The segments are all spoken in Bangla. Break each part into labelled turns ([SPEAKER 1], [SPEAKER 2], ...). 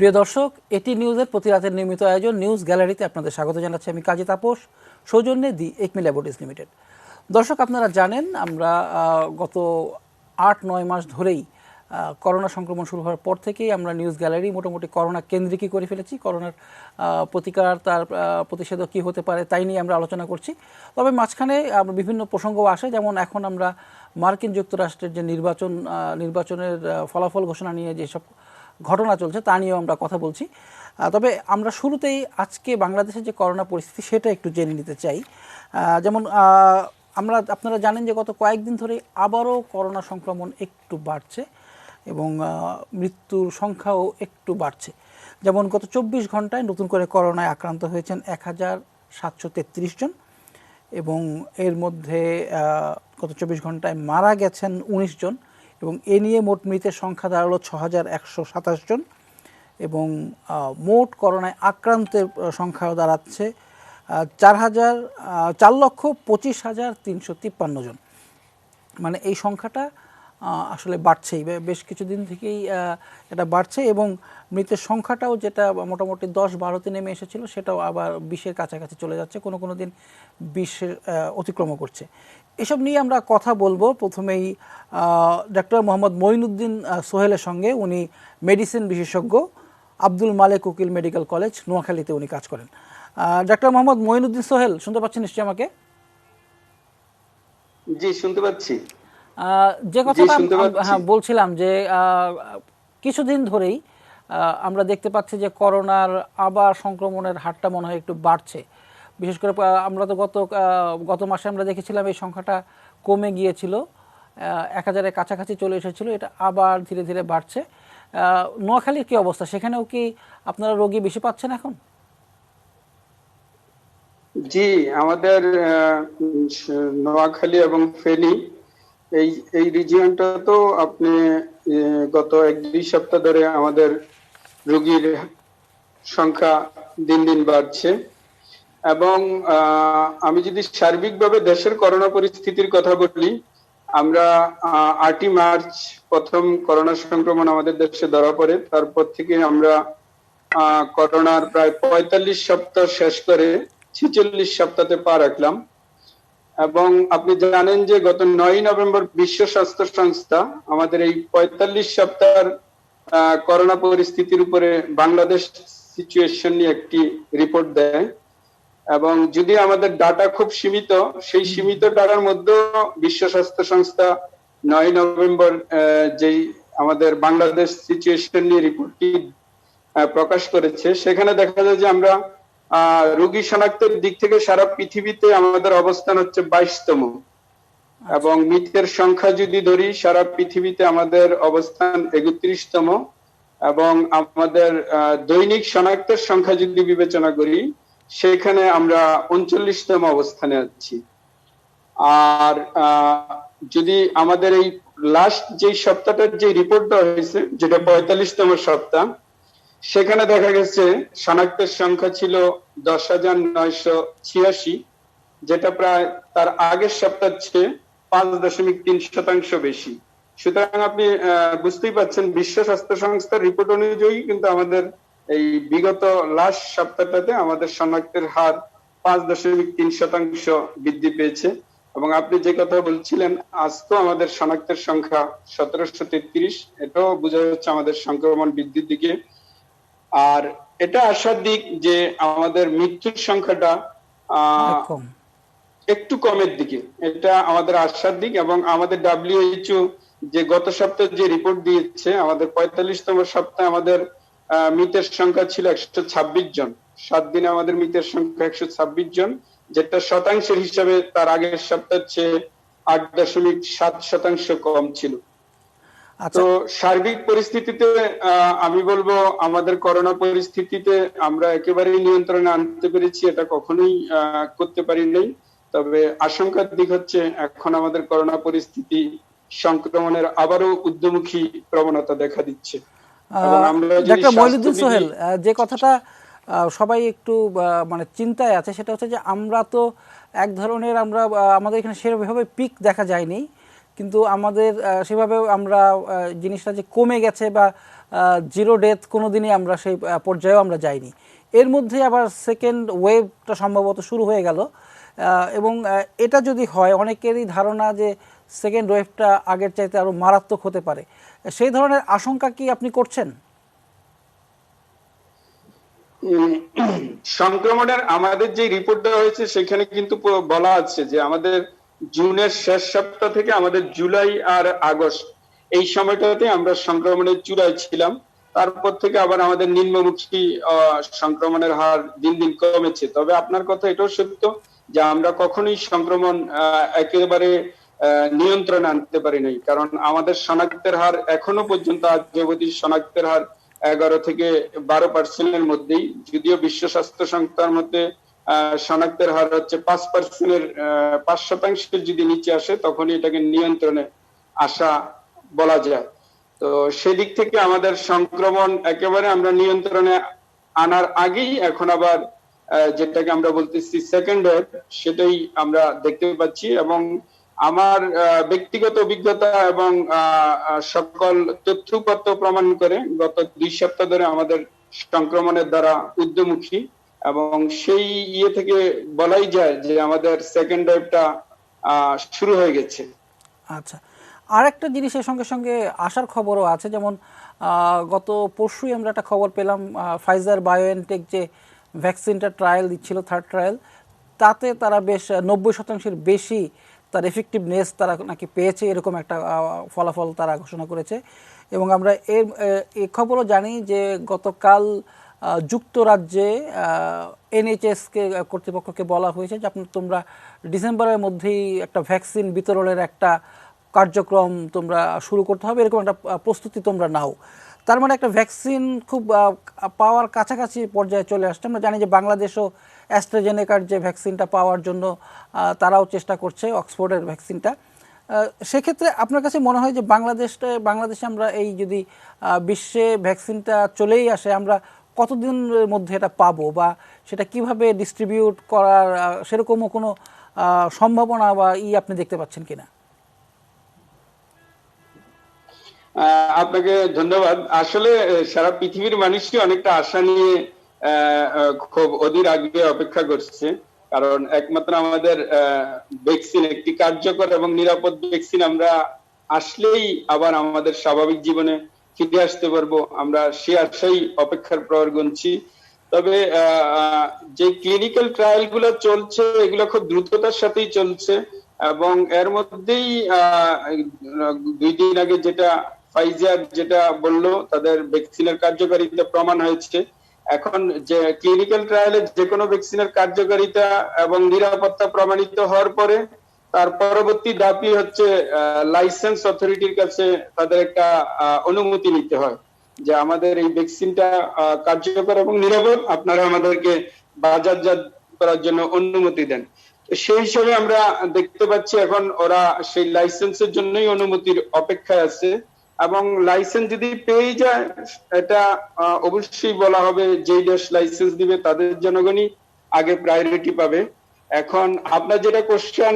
[SPEAKER 1] প্রিয় দর্শক, এটি নিউজের প্রতি রাতের নিয়মিত আয়োজন নিউজ গ্যালারিতে আপনাদের স্বাগত জানাচ্ছি আমি কাজী তাপস, সৌজন্যে দি একমি ল্যাবরেটরিজ লিমিটেড। দর্শক, আপনারা জানেন আমরা গত ৮-৯ মাস ধরেই করোনা সংক্রমণ শুরু হওয়ার পর থেকেই আমরা নিউজ গ্যালারি মোটামুটি করোনা কেন্দ্রিকই করে ফেলেছি। করোনার প্রতিকার, তার প্রতিষেধক কী হতে পারে তাই নিয়ে আমরা আলোচনা করছি। তবে মাঝখানে বিভিন্ন প্রসঙ্গ আসে, যেমন এখন আমরা মার্কিন যুক্তরাষ্ট্রের যে নির্বাচনের ফলাফল ঘোষণা নিয়ে যেসব ঘটনা চলছে তা নিয়েও আমরা কথা বলছি। তবে আমরা শুরুতেই আজকে বাংলাদেশের যে করোনা পরিস্থিতি সেটা একটু জেনে নিতে চাই। যেমন আপনারা জানেন যে গত কয়েকদিন ধরে আবারও করোনা সংক্রমণ একটু বাড়ছে এবং মৃত্যুর সংখ্যাও একটু বাড়ছে। যেমন গত ২৪ ঘন্টায় নতুন করে করোনায় আক্রান্ত হয়েছেন ১,৭৩৩ জন এবং এর মধ্যে গত ২৪ ঘন্টায় মারা গেছেন ১৯ জন এবং এ নিয়ে মোট মৃতের সংখ্যা দাঁড়ালো ৬,১২৭ জন এবং মোট করোনায় আক্রান্তের সংখ্যাও দাঁড়াচ্ছে ৪,২৫,৩৫৩ জন। মানে এই সংখ্যাটা আসলে বাড়ছেই, বেশ কিছুদিন থেকেই এটা বাড়ছে এবং মৃতের সংখ্যাটাও যেটা মোটামুটি ১০-১২তে নেমে এসেছিল সেটাও আবার ২০-এর কাছাকাছি চলে যাচ্ছে, কোনো কোনো দিন ২০-এর অতিক্রম করছে। এসব নিয়ে আমরা কথা বলবো। প্রথমেই ডক্টর মোহাম্মদ মঈনুদ্দিন সোহেলের সঙ্গে। উনি মেডিসিন বিশেষজ্ঞ, আব্দুল মালেক উকিল মেডিকেল কলেজ, নোয়াখালীতে উনি কাজ করেন। ডক্টর মোহাম্মদ মঈনুদ্দিন সোহেল, শুনতে পাচ্ছেন নিশ্চয়ই আমাকে?
[SPEAKER 2] জি, শুনতে পাচ্ছি।
[SPEAKER 1] যে কথাটা বলছিলাম যে কিছুদিন ধরেই আমরা দেখতে পাচ্ছি যে করোনার আবার সংক্রমণের হারটা মনে হয় একটু বাড়ছে। বিশেষ করে আমরা তো গত মাসে আমরা দেখেছিলাম এই সংখ্যাটা কমে গিয়েছিল, ১,০০০-এর কাছাকাছি চলে এসেছিল, এটা আবার ধীরে ধীরে বাড়ছে। নোয়াখালীর কি অবস্থা? সেখানেও কি আপনারা রোগী বেশি পাচ্ছেন এখন?
[SPEAKER 2] জি, আমাদের নোয়াখালী এবং ফেনী এই রিজিয়নটা তো আপনি গত ১-২ সপ্তাহ ধরে আমাদের রোগীর সংখ্যা দিন দিন বাড়ছে এবং আমি যদি সার্বিকভাবে দেশের করোনা পরিস্থিতির কথা বলি, আমরা ৮ই মার্চ প্রথম করোনা সংক্রমণ আমাদের দেশে ধরা পড়ে। তারপর থেকে আমরা করোনার প্রায় ৪৫ সপ্তাহ শেষ করে ৪৬ সপ্তাহে পা রাখলাম এবং আপনি জানেন যে গত ৯ নভেম্বর বিশ্ব স্বাস্থ্য সংস্থা আমাদের এই ৪৫ সপ্তাহের করোনা পরিস্থিতির উপরে বাংলাদেশ সিচুয়েশন নিয়ে একটি রিপোর্ট দেয় এবং যদি আমাদের ডাটা খুব সীমিত, সেই সীমিত ডাটার মধ্যে বিশ্ব স্বাস্থ্য সংস্থা ৯ নভেম্বর যেই আমাদের বাংলাদেশ সিচুয়েশন নিয়ে রিপোর্টটি প্রকাশ করেছে, সেখানে দেখা যায় যে আমরা রোগী শনাক্তের দিক থেকে সারা পৃথিবীতে আমাদের অবস্থান হচ্ছে ২২তম এবং মৃতের সংখ্যা যদি ধরি সারা পৃথিবীতে আমাদের অবস্থান ৩১তম এবং আমাদের দৈনিক শনাক্তের সংখ্যা যদি বিবেচনা করি সেখানে আমরা ৩৯তম অবস্থানে আছি। আর যদি আমাদের এই লাস্ট যে সপ্তাহটার যে রিপোর্ট দেওয়া হয়েছে, যেটা ৪৫তম সপ্তাহ, সেখানে দেখা গেছে শনাক্তের সংখ্যা ছিল ১০,৯৮৬, যেটা প্রায় তার আগের সপ্তাহ চেয়ে ৫.৩% বেশি। সুতরাং আপনি বুঝতেই পারছেন বিশ্ব স্বাস্থ্য সংস্থার রিপোর্ট অনুযায়ী কিন্তু আমাদের এই বিগত লাস্ট সপ্তাহটাতে আমাদের শনাক্তের হার ৫.৩% বৃদ্ধি পেয়েছে এবং আপনি যে কথা বলছিলেন আজকে আমাদের শনাক্তের সংখ্যা ১৭৩৩, এটাও বোঝা যাচ্ছে আমাদের সংক্রমণ বৃদ্ধির দিকে। আর এটা আশার দিক যে আমাদের মৃত্যুর সংখ্যাটা একটু কমের দিকে, এটা আমাদের আশার দিক এবং আমাদের WHO যে গত সপ্তাহে যে রিপোর্ট দিয়েছে, আমাদের ৪৫তম সপ্তাহে আমাদের মৃতের সংখ্যা ছিল ১২৬ জন। ৭ দিনে আমাদের মৃতের সংখ্যা ১২৬ জন, যেটা শতাংশের হিসাবে তার আগের সপ্তাহের চেয়ে ৮.৭% কম ছিল। তো সার্বিক পরিস্থিতিতে আমি বলবো আমাদের করোনা পরিস্থিতিতে আমরা একেবারেই নিয়ন্ত্রণে আনতে পেরেছি, এটা কখনোই করতে পারি নাই। তবে আশঙ্কার দিক হচ্ছে এখন আমাদের করোনা পরিস্থিতি সংক্রমণের আবারও ঊর্ধ্বমুখী প্রবণতা দেখা দিচ্ছে।
[SPEAKER 1] ডক্টর মঈনুদ্দিন সোহেল, যে কথাটা সবাই একটু মানে চিন্তায় আছে সেটা হচ্ছে যে আমরা তো এক ধরনের আমাদের এখানে সেভাবে পিক দেখা যায়নি, কিন্তু আমাদের সেভাবে আমরা জিনিসটা যে কমে গেছে বা জিরো ডেথ কোনোদিনই আমরা সেই পর্যায়েও আমরা যাইনি। এর মধ্যে আবার সেকেন্ড ওয়েভটা সম্ভবত শুরু হয়ে গেল, এবং এটা যদি হয় অনেকেরই ধারণা যে সেকেন্ড ওয়েভটা আগের চাইতে আরও মারাত্মক হতে পারে। সেই ধরনের আশঙ্কা কি আপনি করছেন?
[SPEAKER 2] সংক্রমণের আমাদের যে রিপোর্ট দেওয়া হয়েছে সেখানে কিন্তু বলা আছে যে আমাদের জুনের শেষ সপ্তাহ থেকে আমাদের জুলাই আর আগস্ট এই সময়টাতে আমরা সংক্রমণের চূড়ায় ছিলাম। তারপর থেকে আবার আমাদের নিম্নমুখী সংক্রমণের হার দিন দিন কমেছে। তবে আপনার কথা এটাও সত্য যে আমরা কখনোই সংক্রমণ একেবারে নিয়ন্ত্রণে আনতে পারি নাই, কারণ আমাদের শনাক্তের হার এখনো পর্যন্ত আজ অবধি শনাক্তের হার 11 থেকে 12% মধ্যেই, যদিও বিশ্ব স্বাস্থ্য সংস্থার মধ্যে শনাক্তের হার হচ্ছে 5%, 5% যদি নিচে আসে তখনই এটাকে নিয়ন্ত্রণে আসা বলা যায়। তো সেদিক থেকে আমাদের সংক্রমণ একেবারে আমরা নিয়ন্ত্রণে আনার আগেই এখন আবার যেটাকে আমরা বলতেছি সেকেন্ড ওয়েভ, সেটাই আমরা দেখতে পাচ্ছি। এবং আমার ব্যক্তিগত অভিজ্ঞতা এবং সকল তথ্যপত্র প্রমাণ করে গত 2 সপ্তাহ ধরে আমাদের সংক্রমণের দ্বারা ঊর্ধ্বমুখী, এবং সেই থেকে বলাই যায় যে আমাদের সেকেন্ড ওয়েভটা শুরু হয়ে গেছে।
[SPEAKER 1] আচ্ছা, আর একটা জিনিসের সঙ্গে সঙ্গে আসার খবরও আছে, যেমন গত পরশুই আমরা একটা খবর পেলাম ফাইজার বায়োএনটেক যে ভ্যাকসিনটা ট্রায়াল দিচ্ছিল, থার্ড ট্রায়াল, তাতে তারা বেশ 90% বেশি তার এফেক্টিভনেস তারা নাকি পেয়েছে, এরকম একটা ফলাফল তারা ঘোষণা করেছে। এবং আমরা এই খবরও জানি যে গতকাল যুক্তরাজ্যে এনএইচএসকে কর্তৃপক্ষকে বলা হয়েছে যে তোমরা ডিসেম্বরের মধ্যেই একটা ভ্যাকসিন বিতরণের একটা কার্যক্রম তোমরা শুরু করতে হবে, এরকম একটা প্রস্তুতি তোমরা নাও। তার মানে একটা ভ্যাকসিন খুব পাওয়ার কাছাকাছি পর্যায়ে চলে আসছে। আমরা জানি যে বাংলাদেশও অ্যাস্ট্রাজেনেকার যে ভ্যাকসিনটা পাওয়ার জন্য তারাও চেষ্টা করছে, অক্সফোর্ডের ভ্যাকসিনটা। সেক্ষেত্রে আপনার কাছে মনে হয় যে বাংলাদেশে আমরা এই যদি বিশ্বে ভ্যাকসিনটা চলেই আসে, আমরা কতদিনের মধ্যে এটা পাবো, বা সেটা কিভাবে ডিস্ট্রিবিউট করার সেরকমও কোনো সম্ভাবনা বা আপনি দেখতে পাচ্ছেন কিনা?
[SPEAKER 2] আপনাকে ধন্যবাদ। আসলে সারা পৃথিবীর মানুষই অনেকটা আশা নিয়ে খুব অধীর আগ্রহে অপেক্ষা করছে, কারণ একমাত্র আমাদের ভ্যাকসিন একটি কার্যকর এবং নিরাপদ ভ্যাকসিন আমরা আসলেই আবার আমাদের স্বাভাবিক জীবনে ফিরে আসতে পারবো, আমরা সে আশাই অপেক্ষার প্রহর গুনছি। তবে যে ক্লিনিক্যাল ট্রায়াল গুলো চলছে এগুলো খুব দ্রুততার সাথেই চলছে, এবং এর মধ্যেই 2 দিন আগে যেটা ফাইজার যেটা বললো তাদের ভ্যাকসিনের কার্যকারিতা প্রমাণ হয়েছে। এখন যে ক্লিনিক্যাল ট্রায়ালে যে কোনো ভ্যাকসিনের কার্যকারিতা এবং নিরাপত্তা প্রমাণিত হওয়ার পরে তার পরবর্তী ধাপই হচ্ছে লাইসেন্স অথরিটির কাছে তাদের একটা অনুমতি নিতে হয় যে আমাদের এই ভ্যাকসিনটা কার্যকর এবং নিরাপদ, আপনারা আমাদেরকে বাজারজাত করার জন্য অনুমতি দেন। সেই হিসেবে আমরা দেখতে পাচ্ছি এখন ওরা সেই লাইসেন্সের জন্যই অনুমতির অপেক্ষায় আছে, এবং লাইসেন্স যদি পেয়ে যায় এটা অবশ্যই বলা হবে যেই দেশ লাইসেন্স দিবে তাদের জনগণই আগে প্রায়োরিটি পাবে। এখন আপনার যেটা কোশ্চেন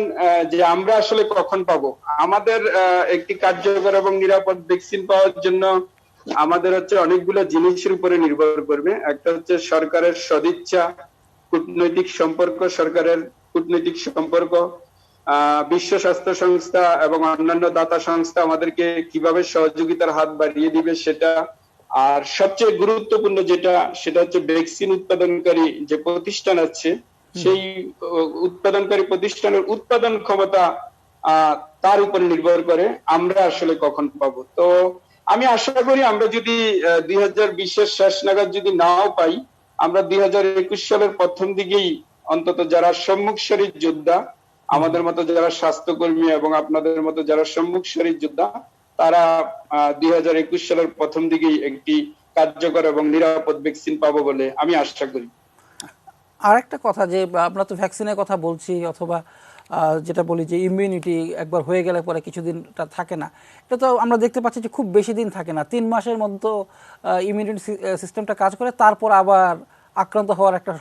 [SPEAKER 2] যে আমরা আসলে কখন পাবো, আমাদের একটি কার্যকর এবং নিরাপদ ভ্যাকসিন পাওয়ার জন্য আমাদের হচ্ছে অনেকগুলো জিনিসের উপরে নির্ভর করবে। একটা হচ্ছে সরকারের সদিচ্ছা, কূটনৈতিক সম্পর্ক, সরকারের কূটনৈতিক সম্পর্ক, বিশ্ব স্বাস্থ্য সংস্থা এবং অন্যান্য দাতা সংস্থা আমাদেরকে কিভাবে সহযোগিতার হাত বাড়িয়ে দিবে সেটা, আর সবচেয়ে গুরুত্বপূর্ণ যেটা সেটা হচ্ছে ভ্যাকসিন উৎপাদনকারী যে প্রতিষ্ঠান আছে সেই উৎপাদনকারী প্রতিষ্ঠানের উৎপাদন ক্ষমতা, তার উপর নির্ভর করে আমরা আসলে কখন পাবো। তো আমি আশা করি আমরা যদি 2020-এর শেষ নাগাদ যদি নাও পাই, আমরা 2021 সালের প্রথম দিকেই অন্তত যারা সম্মুখ সারির যোদ্ধা, আমাদের মতো যারা স্বাস্থ্যকর্মী এবং আপনাদের মতো যারা সম্মুখ সারির যোদ্ধা, তারা 2021 সালের প্রথম দিকেই একটি কার্যকর এবং নিরাপদ ভ্যাকসিন পাবো বলে আমি আশা করি।
[SPEAKER 1] আর একটা কথা, যে আমরা তো ভ্যাকসিনের কথা বলছি, অথবা যেটা বলি যে ইমিউনিটি একবার হয়ে গেলে পরে কিছুদিনটা থাকে না, এটা তো আমরা দেখতে পাচ্ছি যে খুব বেশি দিন থাকে না, 3 মাসের মধ্যে ইমিউনিটি সিস্টেমটা কাজ করে, তারপর আবার আক্রান্ত হওয়ার একটা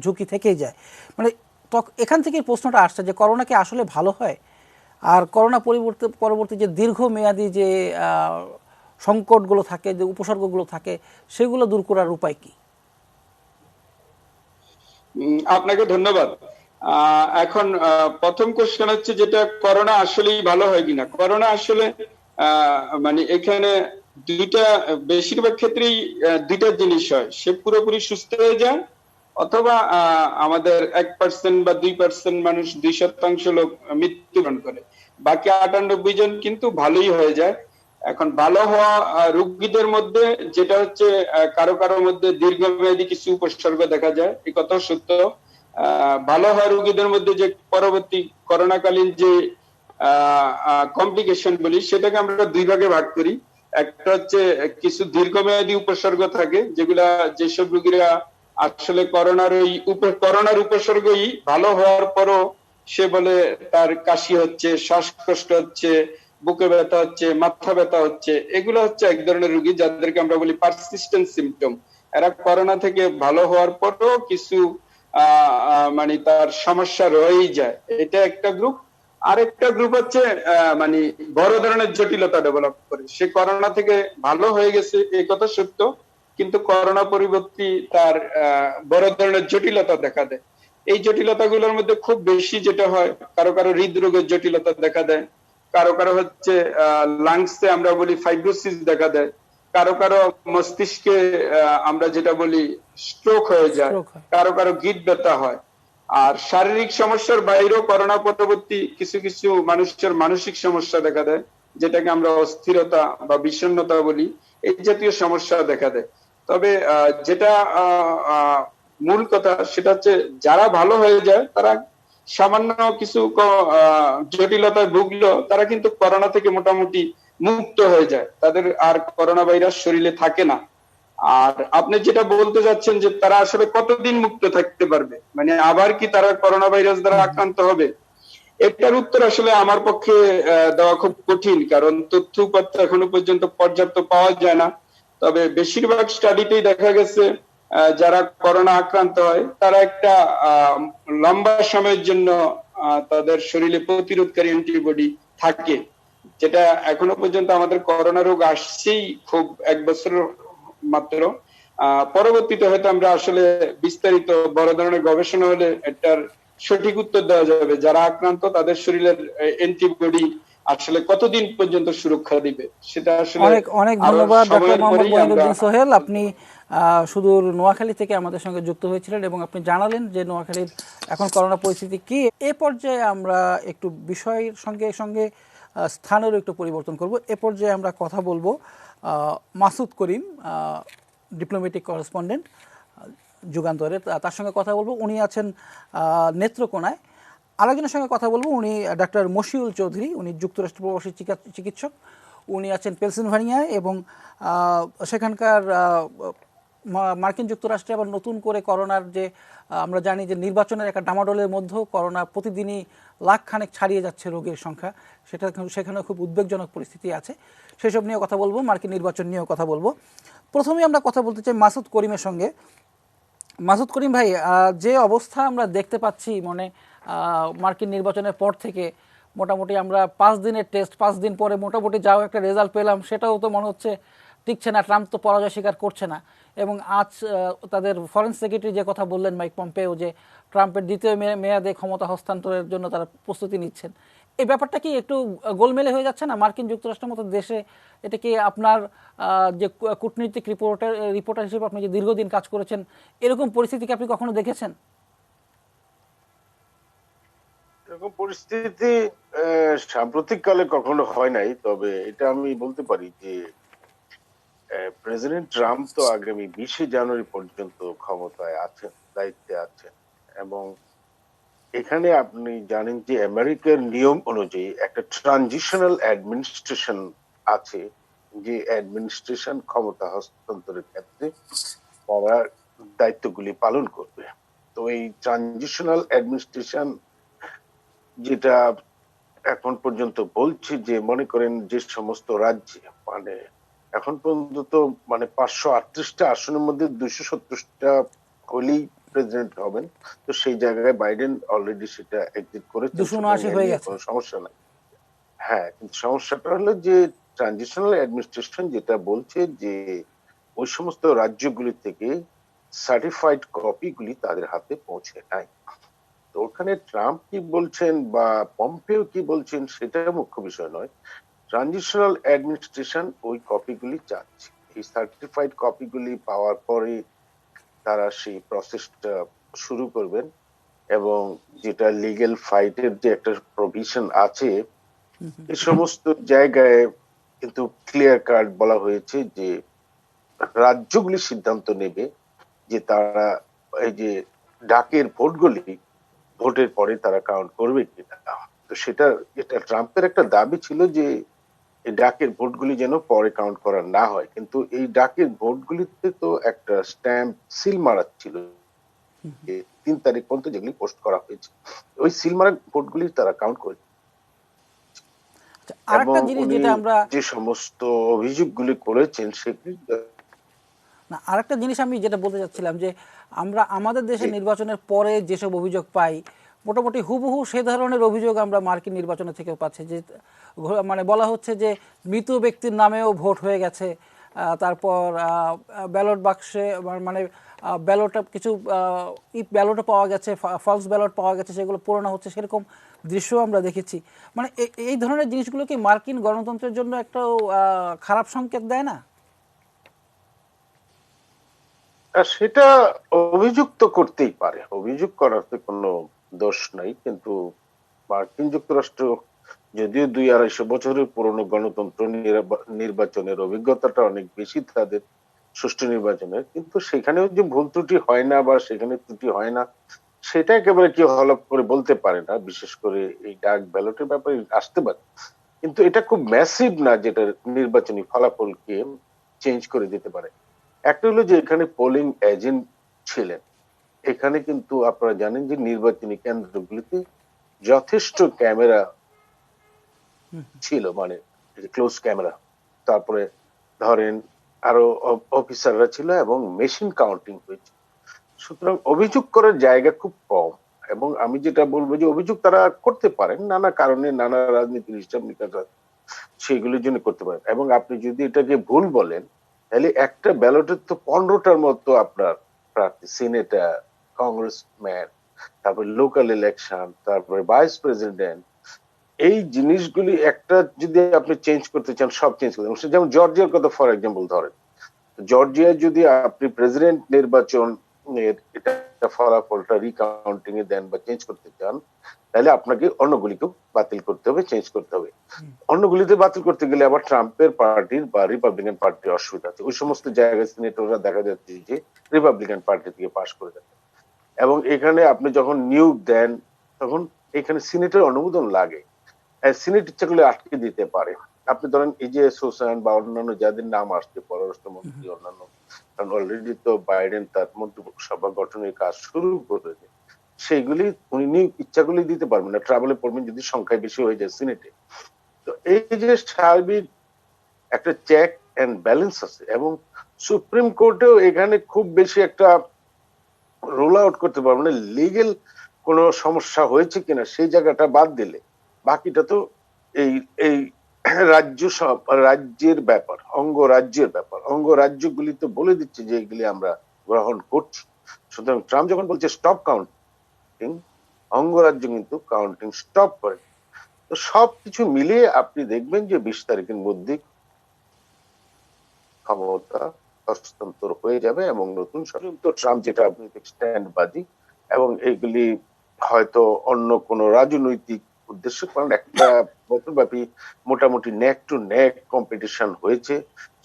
[SPEAKER 1] ঝুঁকি থেকেই যায়। মানে এখান থেকে প্রশ্নটা আসছে যে করোনা কি আসলে ভালো হয়, আর করোনা পরবর্তী যে দীর্ঘমেয়াদী যে সংকটগুলো থাকে, যে উপসর্গগুলো থাকে, সেগুলো দূর করার উপায় কি?
[SPEAKER 2] আপনাকে ধন্যবাদ। এখন প্রথম কোশ্চেন হচ্ছে যেটা, করোনা আসলেই ভালো হয় কিনা। করোনা আসলে মানে এখানে দুইটা, বেশিরভাগ ক্ষেত্রেই দুইটা জিনিস হয়, সে পুরোপুরি সুস্থ হয়ে যায়, অথবা আমাদের 1% বা 2% মানুষ, 2% লোক মৃত্যুবরণ করে, বাকি 98 জন কিন্তু ভালোই হয়ে যায়। এখন ভালো হওয়া রোগীদের মধ্যে যেটা হচ্ছে, কারো কারোর মধ্যে দীর্ঘমেয়াদী কিছু উপসর্গ দেখা যায়, এই কথাও সত্য। ভালো হওয়া রোগীদের মধ্যে যে পরবর্তী করোনাকালীন যে কমপ্লিকেশন বলি, সেটাকে আমরা দুই ভাগে ভাগ করি। একটা হচ্ছে কিছু দীর্ঘমেয়াদী উপসর্গ থাকে, যেগুলা যেসব রোগীরা আসলে করোনার উপসর্গই ভালো হওয়ার পরও সে বলে তার কাশি হচ্ছে, শ্বাসকষ্ট হচ্ছে, বুকে ব্যথা হচ্ছে, মাথা ব্যথা হচ্ছে, এগুলো হচ্ছে এক ধরনের রোগী যাদেরকে আমরা বলি পারসিস্টেন্ট সিমটম। এরা করোনা থেকে ভালো হওয়ার পরও কিছু মানে তার সমস্যা রয়েই যায়, এটা একটা গ্রুপ। আরেকটা গ্রুপ হচ্ছে মানে বড় ধরনের জটিলতা ডেভেলপ করে, সে করোনা থেকে ভালো হয়ে গেছে এই কথা সত্য, কিন্তু করোনা পরবর্তী তার বড় ধরনের জটিলতা দেখা দেয়। এই জটিলতাগুলোর মধ্যে খুব বেশি যেটা হয়, কারো কারো হৃদরোগের জটিলতা দেখা দেয়, কারো কারো হচ্ছে লাংসে আমরা বলি ফাইব্রোসিস দেখা দেয়, কারো কারো মস্তিষ্কে আমরা যেটা বলি স্ট্রোক হয়ে যায়,
[SPEAKER 1] স্ট্রোক হয়।
[SPEAKER 2] কারো কারো গিট ব্যথা হয়। আর শারীরিক সমস্যার বাইরেও করোনা পরবর্তী কিছু কিছু মানুষের মানসিক সমস্যা দেখা দেয়, যেটাকে আমরা অস্থিরতা বা বিষণ্ণতা বলি, এই জাতীয় সমস্যা দেখা দেয়। তবে যেটা মূল কথা সেটা হচ্ছে, যারা ভালো হয়ে যায় তারা সামান্য কিছু জটিলতায় ভুগলো, তারা কিন্তু করোনা থেকে মোটামুটি মুক্ত হয়ে যায়, তাদের আর করোনা ভাইরাস শরীরে থাকে না। আর আপনি যেটা বলতে যাচ্ছেন যে তারা আসলে কতদিন মুক্ত থাকতে পারবে, মানে আবার কি তারা করোনা ভাইরাস দ্বারা আক্রান্ত হবে, এটার উত্তর আসলে আমার পক্ষে দেওয়া খুব কঠিন, কারণ তথ্য উপাত্ত এখনো পর্যন্ত পর্যাপ্ত পাওয়া যায় না। তবে বেশিরভাগ স্টাডিতেই দেখা গেছে যারা করোনা আক্রান্ত হয় তারা একটা লম্বা সময়ের জন্য তাদের শরীরে প্রতিরোধকারী অ্যান্টিবডি থাকে, যেটা এখনো পর্যন্ত আমাদের করোনা রোগ আসছেই খুব 1 বছর মাত্র। পরবর্তীতে হয়তো আমরা আসলে বিস্তারিত বড় ধরনের গবেষণা হলে এটার সঠিক উত্তর দেওয়া যাবে, যারা আক্রান্ত তাদের শরীরের অ্যান্টিবডি আসলে কতদিন পর্যন্ত সুরক্ষা দিবে, সেটা আসলে
[SPEAKER 1] অনেক অনেক
[SPEAKER 2] আরো
[SPEAKER 1] ধন্যবাদ ডক্টর
[SPEAKER 2] সময়ের
[SPEAKER 1] মোহাম্মদ
[SPEAKER 2] পরেই আমরা।
[SPEAKER 1] মঈনুদ্দিন সোহেল। আপনি সুদূর নোয়াখালী থেকে আমাদের সঙ্গে যুক্ত হয়েছিলেন এবং আপনি জানালেন যে নোয়াখালীর এখন করোনা পরিস্থিতি কি। এ পর্যায়ে আমরা একটু বিষয়ের সঙ্গে সঙ্গে স্থানেরও একটু পরিবর্তন করব। এ পর্যায়ে আমরা কথা বলবো মাসুদ করিম, ডিপ্লোম্যাটিক করেসপন্ডেন্ট যুগান্তরের, তার সঙ্গে কথা বলবো। উনি আছেন নেত্রকোনায়। আরেকজনের সঙ্গে কথা বলবো, উনি ডাক্তার মশিউল চৌধুরী, উনি যুক্তরাষ্ট্র প্রবাসী চিকিৎসক। উনি আছেন পেনসিলভানিয়ায় এবং সেখানকার মার্কিন যুক্তরাষ্ট্রে আবার নতুন করে করোনার যে আমরা জানি যে নির্বাচনের একটা ডামাডোলের মধ্যেও করোনা প্রতিদিনই লাখখানেক ছাড়িয়ে যাচ্ছে রোগীর সংখ্যা, সেখানেও খুব উদ্বেগজনক পরিস্থিতি আছে। সেসব নিয়েও কথা বলবো, মার্কিন নির্বাচন নিয়েও কথা বলবো। প্রথমেই আমরা কথা বলতে চাই মাসুদ করিমের সঙ্গে। মাসুদ করিম ভাই, যে অবস্থা আমরা দেখতে পাচ্ছি, মানে মার্কিন নির্বাচনের পর থেকে মোটামুটি আমরা 5 দিনের টেস্ট, 5 দিন পরে মোটামুটি যাও একটা রেজাল্ট পেলাম, সেটাও তো মনে হচ্ছে টিকছে না, ট্রাম্প তো পরাজয় স্বীকার করছে না। এবং আজ তাদের ফরেন সেক্রেটারি যে কথা বললেন মাইক পম্পেও, যে ট্রাম্পের দ্বিতীয় মেয়াদে ক্ষমতা হস্তান্তরের জন্য তারা প্রস্তুতি নিচ্ছেন, এই ব্যাপারটা কি একটু গোলমেলে হয়ে যাচ্ছে না মার্কিন যুক্তরাষ্ট্রের মতো দেশে? এটা কি আপনার যে কূটনৈতিক রিপোর্টার হিসেবে আপনি যে দীর্ঘদিন কাজ করেছেন, এরকম পরিস্থিতিকে আপনি কখনো দেখেছেন?
[SPEAKER 3] এরকম পরিস্থিতি সাম্প্রতিককালে কখনো হয় নাই, তবে এটা আমি বলতে পারি যে প্রেসিডেন্ট ট্রাম্প তো আগামী 20শে জানুয়ারি পর্যন্ত ক্ষমতায় আছেন, দায়িত্বে আছেন। এবং এখানে আপনি জানেন যে আমেরিকার নিয়ম অনুযায়ী একটা ট্রানজিশনাল অ্যাডমিনিস্ট্রেশন আছে, যে অ্যাডমিনিস্ট্রেশন ক্ষমতা হস্তান্তরের ক্ষেত্রে তারা দায়িত্বগুলি পালন করবে। তো এই ট্রানজিশনাল অ্যাডমিনিস্ট্রেশন যেটা এখন পর্যন্ত বলছে, যে মনে করেন যে সমস্ত রাজ্যে, মানে এখন পর্যন্ত তো মানে 538টা আসনের মধ্যে 270টা হলেই প্রেসিডেন্ট হবেন, তো সেই জায়গায় বাইডেন অলরেডি সেটা এক্সিট করেছেন,
[SPEAKER 1] 279 হয়ে গেছে।
[SPEAKER 3] কোনো সমস্যা নাই। হ্যাঁ, কিন্তু সমস্যাটা হলো যে ট্রানজিশনাল অ্যাডমিনিস্ট্রেশন যেটা বলছে যে ওই সমস্ত রাজ্যগুলি থেকে সার্টিফাইড কপিগুলি তাদের হাতে পৌঁছে নাই। তো ওখানে ট্রাম্প কি বলছেন বা পম্পেও কি বলছেন সেটা মুখ্য বিষয় নয়। ট্রানজিশনাল অ্যাডমিনিস্ট্রেশন ওই কপিগুলি চাচ্ছে। এই সার্টিফাইড কপিগুলি পাওয়ার পরে তারা সেই প্রসেসটা শুরু করবেন, এবং যেটা লিগ্যাল ফাইটের যে একটা প্রভিশন আছে এই সমস্ত জায়গায় কিন্তু ক্লিয়ার কাট বলা হয়েছে যে রাজ্যগুলি সিদ্ধান্ত নেবে যে তারা এই যে ডাকের ভোটগুলি ভোটের পরে তারা কাউন্ট করবে কিনা। তো সেটা এটা ট্রাম্পের একটা দাবি ছিল যে এই ডাকের ভোটগুলি যেন পরে কাউন্ট করা না হয়, কিন্তু এই ডাকের ভোটগুলিতে তো একটা স্ট্যাম্প সিল মারা ছিল 3 তারিখ পর্যন্ত, যেগুলি পোস্ট করা হয়েছে। ওই সিল মারা ভোটগুলি তারা কাউন্ট করে,
[SPEAKER 1] আর
[SPEAKER 3] এবং
[SPEAKER 1] একটা জিনিস
[SPEAKER 3] উনি
[SPEAKER 1] যেটা আমরা
[SPEAKER 3] যে সমস্ত অভিযোগগুলি করেছেন সেগুলি
[SPEAKER 1] না, আরেকটা জিনিস আমি যেটা বলতে চাচ্ছিলাম যে আমরা আমাদের দেশের নির্বাচনের পরে যেসব অভিযোগ পাই মোটামুটি হুবহু সে ধরনের অভিযোগ আমরা মার্কিন নির্বাচনের থেকেও পাচ্ছি, যে মানে বলা হচ্ছে যে মৃত ব্যক্তির নামেও ভোট হয়ে গেছে, তারপর ব্যালট বাক্সে মানে ব্যালটে কিছু ব্যালটও পাওয়া গেছে, ফলস ব্যালট পাওয়া গেছে, সেগুলো পুরনো হচ্ছে, সেরকম দৃশ্য আমরা দেখেছি। মানে এই ধরনের জিনিসগুলো কি মার্কিন গণতন্ত্রের জন্য একটা খারাপ সংকেত দেয় না?
[SPEAKER 3] সেটা অভিযোগ তো করতেই পারে, অভিযোগ করাতে কোনো দোষ নাই, কিন্তু মার্কিন যুক্তরাষ্ট্র যদিও 200-250 বছরের পুরনো গণতন্ত্র, নির্বাচনের অভিজ্ঞতাটা অনেক বেশি তাদের সুষ্ঠু নির্বাচনের, কিন্তু সেখানেও যে ভুল ত্রুটি হয় না বা সেখানে ত্রুটি হয় না সেটা একেবারে কেউ হলফ করে বলতে পারে না। বিশেষ করে এই ডাক ব্যালটের ব্যাপারে আসতে পারে, কিন্তু এটা খুব ম্যাসিভ না যেটা নির্বাচনী ফলাফলকে চেঞ্জ করে দিতে পারে। একটা হলো যে এখানে পোলিং এজেন্ট ছিলেন, এখানে কিন্তু আপনারা জানেন যে নির্বাচনী কেন্দ্রগুলিতে যথেষ্ট ক্যামেরা ছিল, মানে ক্লোজ ক্যামেরা, তারপরে ধরেন আরো অফিসাররা ছিল, এবং মেশিন কাউন্টিং হয়েছে। সুতরাং অভিযোগ করার জায়গা খুব কম, এবং আমি যেটা বলবো যে অভিযোগ তারা করতে পারেন নানা কারণে, নানা রাজনীতির হিসাব নিকাশ সেগুলির জন্য করতে পারেন। এবং আপনি যদি এটাকে ভুল বলেন তাহলে একটা ব্যালটের তো 15টার মতো আপনার প্রার্থী, সিনেটর, কংগ্রেসম্যান, তারপরে লোকাল ইলেকশন, তারপরে ভাইস প্রেসিডেন্ট, এই জিনিসগুলি একটা যদি আপনি চেঞ্জ করতে চান সব চেঞ্জ করতে পারেন। যেমন জর্জিয়ার কথা ফর এক্সাম্পল ধরেন, জর্জিয়ায় যদি আপনি প্রেসিডেন্ট নির্বাচন এটা ফলাফলটা রিকাউন্টিং এ দেন বা চেঞ্জ করতে চান, তাহলে আপনাকে অন্যগুলিকেও বাতিল করতে হবে, চেঞ্জ করতে হবে। অন্যগুলিতে বাতিল করতে গেলে আবার ট্রাম্পের পার্টির বা রিপাবলিকান পার্টির অসুবিধা আছে। ওই সমস্ত জায়গায় সিনেটররা দেখা যাচ্ছে যে রিপাবলিকান পার্টি থেকে পাশ করে দেন, এবং এখানে আপনি যখন নিয়োগ দেন তখন এখানে সিনেটের অনুমোদন লাগে। সিনেট ইচ্ছা করলে আটকে দিতে পারে। আপনি ধরেন এই যে সুসান বা অন্যান্য যাদের নাম আসছে পররাষ্ট্রমন্ত্রী অন্যান্য, কারণ অলরেডি তো বাইডেন তার মন্ত্রিসভা গঠনের কাজ শুরু করেছে, সেইগুলি উনি নিয়োগ ইচ্ছাগুলি দিতে পারবেন না, ট্রাভেলে পড়বেন যদি সংখ্যায় বেশি হয়ে যায় সিনেটে। তো এই যে সার্বিক একটা চেক এন্ড ব্যালেন্স আছে, এবং সুপ্রিম কোর্টেও এখানে খুব বেশি একটা রোল আউট করতে পারবে না, লিগেল কোনো সমস্যা হয়েছে কিনা সেই জায়গাটা বাদ দিলে বাকিটা তো এই এই রাজ্যের ব্যাপার, অঙ্গরাজ্যের ব্যাপার। অঙ্গরাজ্যগুলি তো বলে দিচ্ছে যে এগুলি আমরা গ্রহণ করছি। সুতরাং ট্রাম্প যখন বলছে স্টপ কাউন্টিং, অঙ্গরাজ্য কিন্তু কাউন্টিং স্টপ করে। তো সবকিছু মিলিয়ে আপনি দেখবেন যে 20 তারিখের মধ্যে ক্ষমতা হস্তান্তর হয়ে যাবে, এবং নতুন তো ট্রাম্প যেটা আপনি স্ট্যান্ড বাজি, এবং এগুলি হয়তো অন্য কোন রাজনৈতিক উদ্দেশ্য, কারণ একটা বছরব্যাপী মোটামুটি নেক টু নেক কম্পিটিশন হয়েছে।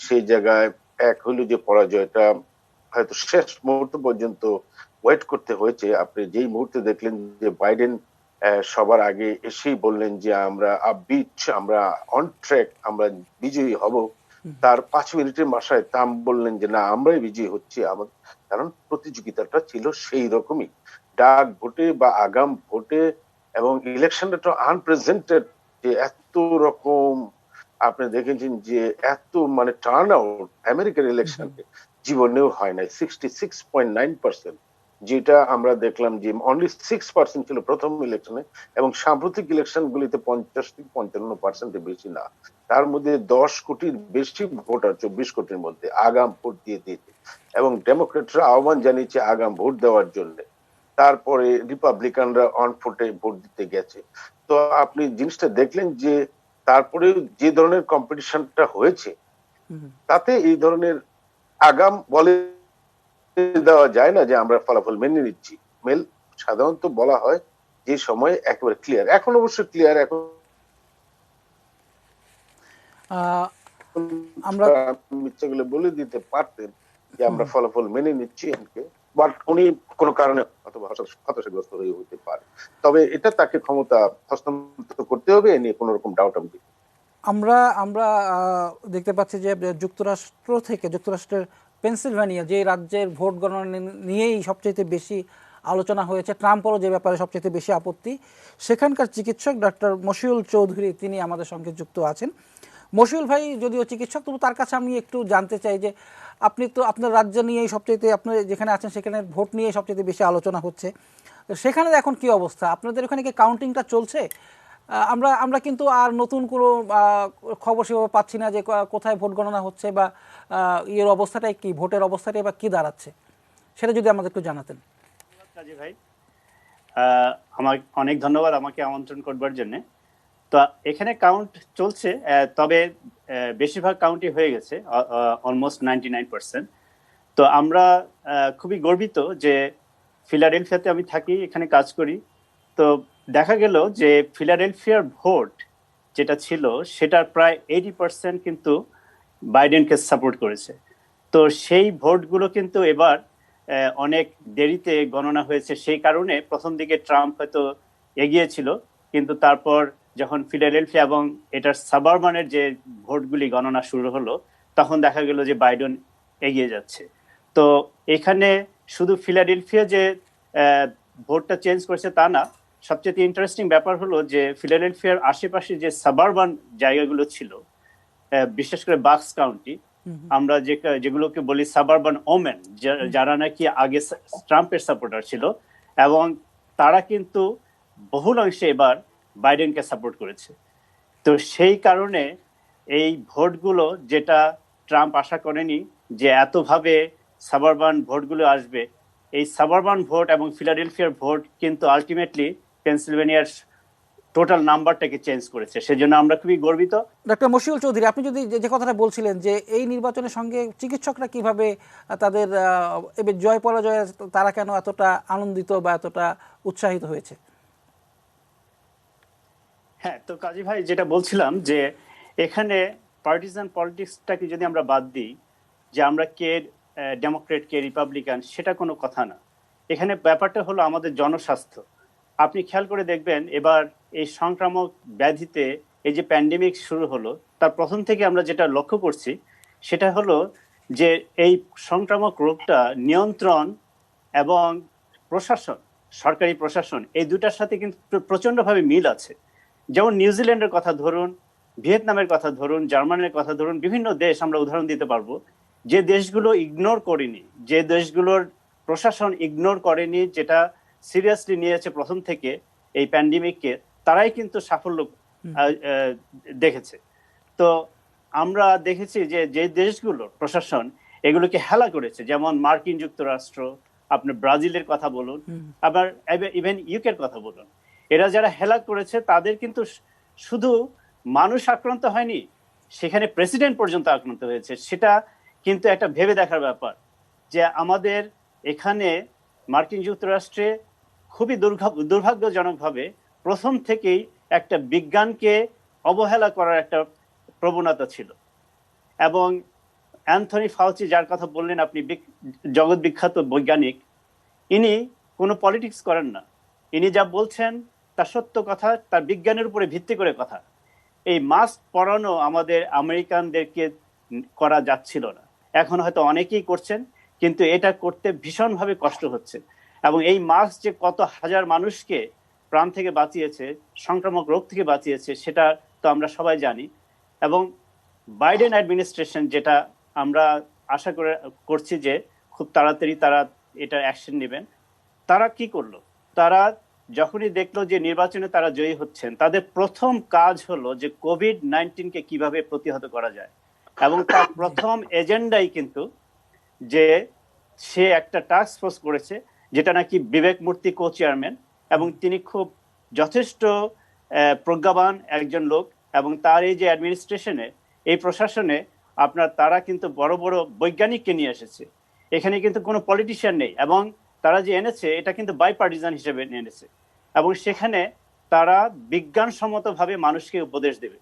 [SPEAKER 3] সেই জায়গায় এক হইলো যে পরাজয়টা হয়তো শেষ মুহূর্ত পর্যন্ত ওয়েট করতে হয়েছে। আপনি যেই মুহূর্তে দেখলেন যে বাইডেন সবার আগে এসেই বললেন যে আমরা আপবিট, আমরা অন ট্র্যাক, আমরা বিজয়ী হব, তার 5 মিনিটের মাসায় ট্রাম্প বললেন যে না, আমরাই বিজয়ী হচ্ছি। আমাদের কারণ প্রতিযোগিতাটা ছিল সেই রকমই, ডাক ভোটে বা আগাম ভোটে, এবং ইলেকশনটা তো আনপ্রেসিডেন্টেড, যে এত রকম আপনি দেখেছেন যে এত মানে টার্ন আউট আমেরিকার ইলেকশনে জীবনেও হয় নাই। 66.9% যেটা আমরা দেখলাম যে অনলি 6% ছিল প্রথম ইলেকশনে, এবং সাম্প্রতিক ইলেকশন গুলিতে 50 থেকে 55% বেশি না। তার মধ্যে 10 কোটির বেশি ভোটার 24 কোটির মধ্যে আগাম ভোট দিয়ে দিয়েছে, এবং ডেমোক্রেটরা আহ্বান জানিয়েছে আগাম ভোট দেওয়ার জন্য। তারপরে রিপাবলিকানরা অন ফুটে ভোট দিতে গেছে। তো আপনি জিনিসটা দেখলেন যে তারপরে যে ধরনের কম্পিটিশনটা হয়েছে, তাতে এই ধরনের আগাম বলে দেওয়া যায় না যে আমরা ফলাফল মেনে নিচ্ছি। মেল সাধারণত বলা হয় যে সময় একেবারে ক্লিয়ার। এখন অবশ্য ক্লিয়ার, এখন
[SPEAKER 1] আহ, আমরা
[SPEAKER 3] মিথ্যাগুলো বলে দিতে পারতেন যে আমরা ফলাফল মেনে নিচ্ছি, বাট উনি কোনো কারণে অথবা হতাশাগ্রস্ত হয়ে হতে পারে। তবে এটা তাকে ক্ষমতা হস্তান্তর করতে হবে, এ নিয়ে কোনো রকম ডাউট আমি দেখি।
[SPEAKER 1] আমরা আমরা দেখতে পাচ্ছি যে যুক্তরাষ্ট্রের পেনসিলভানিয়া যে রাজ্যের ভোট গণনা নিয়েই সবচেয়ে বেশি আলোচনা হয়েছে, ট্রাম্পেরও যে ব্যাপারে সবচেয়ে বেশি আপত্তি, সেখানকার চিকিৎসক ডক্টর মশিউল চৌধুরী তিনি আমাদের সঙ্গে যুক্ত আছেন। মশিউল ভাই যদিও চিকিৎসক, তবু তার কাছে আমি একটু জানতে চাই যে আপনি তো আপনার রাজ্য নিয়েই সবচেয়ে, আপনি যেখানে আছেন সেখানে ভোট নিয়ে সবচেয়ে বেশি আলোচনা হচ্ছে, সেখানে এখন কি অবস্থা? আপনাদের ওখানে কি কাউন্টিংটা চলছে? আমরা আমরা কিন্তু আর নতুন কোনো খবর সেভাবে পাচ্ছি না যে কোথায় ভোট গণনা হচ্ছে বা ইয়ের অবস্থাটাই কি, ভোটের অবস্থাটাই বা কি দাঁড়াচ্ছে, সেটা যদি আমাদের একটু জানাতেন।
[SPEAKER 4] কাজী ভাই, আমার অনেক ধন্যবাদ আমাকে আমন্ত্রণ করবার জন্য। তো এখানে কাউন্ট চলছে, তবে বেশিরভাগ কাউন্টই হয়ে গেছে, অলমোস্ট 99%। তো আমরা খুবই গর্বিত যে ফিলাডেলফিয়াতে আমি থাকি, এখানে কাজ করি। তো দেখা গেল যে ফিলাডেলফিয়ার ভোট যেটা ছিল সেটার প্রায় 80% কিন্তু বাইডেনকে সাপোর্ট করেছে। তো সেই ভোটগুলো কিন্তু এবার অনেক দেরিতে গণনা হয়েছে। সেই কারণে প্রথম দিকে ট্রাম্প হয়তো এগিয়েছিল, কিন্তু তারপর যখন ফিলাডেলফিয়া এবং এটার সাবারবানের যে ভোটগুলি গণনা শুরু হলো, তখন দেখা গেল যে বাইডেন এগিয়ে যাচ্ছে। তো এখানে শুধু ফিলাডেলফিয়া যে ভোটটা চেঞ্জ করেছে তা না, সবচেয়ে ইন্টারেস্টিং ব্যাপার হলো যে ফিলাডেলফিয়ার আশেপাশে যে সাবারবান জায়গাগুলো ছিল, বিশেষ করে বাক্স কাউন্টি, আমরা যেগুলোকে বলি সাবারবান ওমেন, যারা নাকি আগে ট্রাম্পের সাপোর্টার ছিল, এবং তারা কিন্তু বহুল অংশে এবার বাইডেনকে সাপোর্ট করেছে। তো সেই কারণে এই ভোটগুলো, যেটা ট্রাম্প আশা করেনি যে এতভাবে সাবারবান ভোটগুলো আসবে, এই সাবারবান ভোট এবং ফিলাডেলফিয়ার ভোট কিন্তু আলটিমেটলি পেনসিলভেনিয়ার টোটাল নাম্বারটাকে চেঞ্জ করেছে। সেজন্য আমরা খুবই গর্বিত।
[SPEAKER 1] ডক্টর মশিউল চৌধুরী, আপনি যদি যে কথাটা বলছিলেন যে এই নির্বাচনের সঙ্গে চিকিৎসকরা কিভাবে তাদের এবার জয় পরাজয়ে তারা কেন এতটা আনন্দিত বা এতটা উৎসাহিত হয়েছে?
[SPEAKER 4] হ্যাঁ, তো কাজী ভাই যেটা বলছিলাম যে এখানে পার্টিজান পলিটিক্সটাকে যদি আমরা বাদ দিই, যে আমরা কে ডেমোক্রেট কে রিপাবলিকান, সেটা কোনো কথা না। এখানে ব্যাপারটা হলো আমাদের জনস্বাস্থ্য। আপনি খেয়াল করে দেখবেন এবার এই সংক্রামক ব্যাধিতে, এই যে প্যান্ডেমিক শুরু হলো, তার প্রথম থেকে আমরা যেটা লক্ষ্য করছি সেটা হলো যে এই সংক্রামক রোগটা নিয়ন্ত্রণ এবং প্রশাসন, সরকারি প্রশাসন, এই দুটার সাথে কিন্তু প্রচন্ডভাবে মিল আছে। যেমন নিউজিল্যান্ডের কথা ধরুন, ভিয়েতনামের কথা ধরুন, জার্মানির কথা ধরুন, বিভিন্ন দেশ আমরা উদাহরণ দিতে পারবো, যে দেশগুলো ইগনোর করেনি, যে দেশগুলোর প্রশাসন ইগনোর করেনি, যেটা সিরিয়াসলি নিয়েছে প্রথম থেকে এই প্যান্ডেমিককে, তারাই কিন্তু সাফল্য দেখেছে। তো আমরা দেখেছি যে যে দেশগুলো প্রশাসন এগুলোকে হেলা করেছে, যেমন মার্কিন যুক্তরাষ্ট্র, আপনার ব্রাজিলের কথা বলুন, আবার ইভেন ইউকের কথা বলুন, এরা যারা হেলা করেছে তাদের কিন্তু শুধু মানুষ আক্রান্ত হয়নি, সেখানে প্রেসিডেন্ট পর্যন্ত আক্রান্ত হয়েছে। সেটা কিন্তু একটা ভেবে দেখার ব্যাপার যে আমাদের এখানে মার্কিন যুক্তরাষ্ট্রে খুবই দুর্ভাগ্যজনকভাবে প্রথম থেকেই একটা বিজ্ঞানকে অবহেলা করার একটা প্রবণতা ছিল। এবং অ্যান্থনি ফাউচি, যার কথা বললেন আপনি, জগৎ বিখ্যাত বৈজ্ঞানিক, ইনি কোনো পলিটিক্স করেন না। ইনি যা বলছেন তা সত্য কথা, তার বিজ্ঞানের উপরে ভিত্তি করে কথা। এই মাস্ক পরানো আমাদের আমেরিকানদেরকে করা যাচ্ছিল না, এখন হয়তো অনেকেই করছেন, কিন্তু এটা করতে ভীষণভাবে কষ্ট হচ্ছে। এবং এই মাস্ক যে কত হাজার মানুষকে প্রাণ থেকে বাঁচিয়েছে, সংক্রামক রোগ থেকে বাঁচিয়েছে, সেটা তো আমরা সবাই জানি। এবং বাইডেন অ্যাডমিনিস্ট্রেশন, যেটা আমরা আশা করছি যে খুব তাড়াতাড়ি তারা এটা অ্যাকশন নেবেন, তারা কি করলো? তারা যখনই দেখলো যে নির্বাচনে তারা জয়ী হচ্ছেন, তাদের প্রথম কাজ হলো যে কোভিড-19 কিভাবে প্রতিহত করা যায়, এবং তার প্রথম এজেন্ডাই কিন্তু যে সে একটা টাস্ক ফোর্স করেছে, যেটা নাকি বিবেক মূর্তি কো চেয়ারম্যান, এবং তিনি খুব যথেষ্ট প্রজ্ঞাবান একজন লোক, এবং তার এই যে অ্যাডমিনিস্ট্রেশনে, এই প্রশাসনে তারা কিন্তু বড় বড় বৈজ্ঞানিককে নিয়ে এসেছে। এখানে কিন্তু কোনো পলিটিশিয়ান নেই, এবং তারা যে এনেছে এটা কিন্তু বাইপার্টিজান হিসেবে এনেছে, এবং সেখানে তারা বিজ্ঞানসম্মতভাবে মানুষকে উপদেশ দেবে।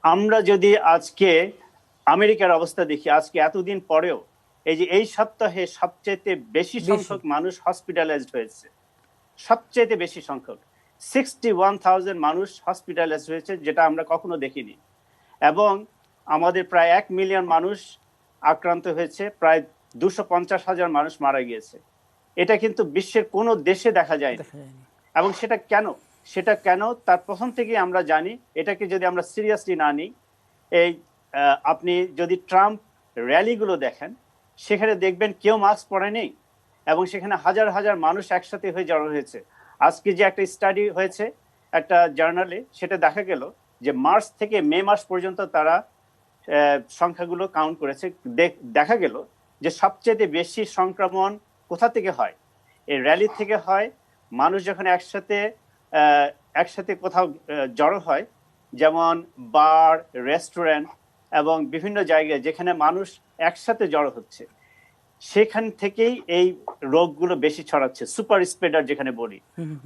[SPEAKER 4] আমরা যদি আজকে আমেরিকার অবস্থা দেখি, আজকে এতদিন পরেও এই সপ্তাহে সবচেয়ে বেশি সংখ্যক মানুষ হসপিটালাইজড হয়েছে, সবচেয়ে বেশি সংখ্যক 61,000 মানুষ হসপিটালাইজড হয়েছে, যেটা আমরা কখনো দেখিনি। এবং আমাদের প্রায় 1 মিলিয়ন মানুষ আক্রান্ত হয়েছে, প্রায় 250,000 মানুষ মারা গিয়েছে। এটা কিন্তু বিশ্বের কোনো দেশে দেখা যায়নি। এবং সেটা কেন তার প্রথম থেকেই আমরা জানি। এটাকে যদি আমরা সিরিয়াসলি না নিই, আপনি যদি ট্রাম্প র্যালিগুলো দেখেন, সেখানে দেখবেন কেউ মাস্ক পরে নেই, এবং সেখানে হাজার হাজার মানুষ একসাথে হয়ে জড়ো হয়েছে। আজকে যে একটা স্টাডি হয়েছে একটা জার্নালে, সেটা দেখা গেল যে মার্চ থেকে মে মাস পর্যন্ত তারা সংখ্যাগুলো কাউন্ট করেছে। দেখা গেল যে সবচেয়ে বেশি সংক্রমণ কোথা থেকে হয়? এই র্যালি থেকে হয়। মানুষ যখন একসাথে কোথাও জড়ো হয়, যেমন বার, রেস্টুরেন্ট এবং বিভিন্ন জায়গায় যেখানে মানুষ একসাথে জড়ো হচ্ছে, সেখান থেকেই এই রোগগুলো বেশি ছড়াচ্ছে, সুপার স্প্রেডার যেখানে বলি।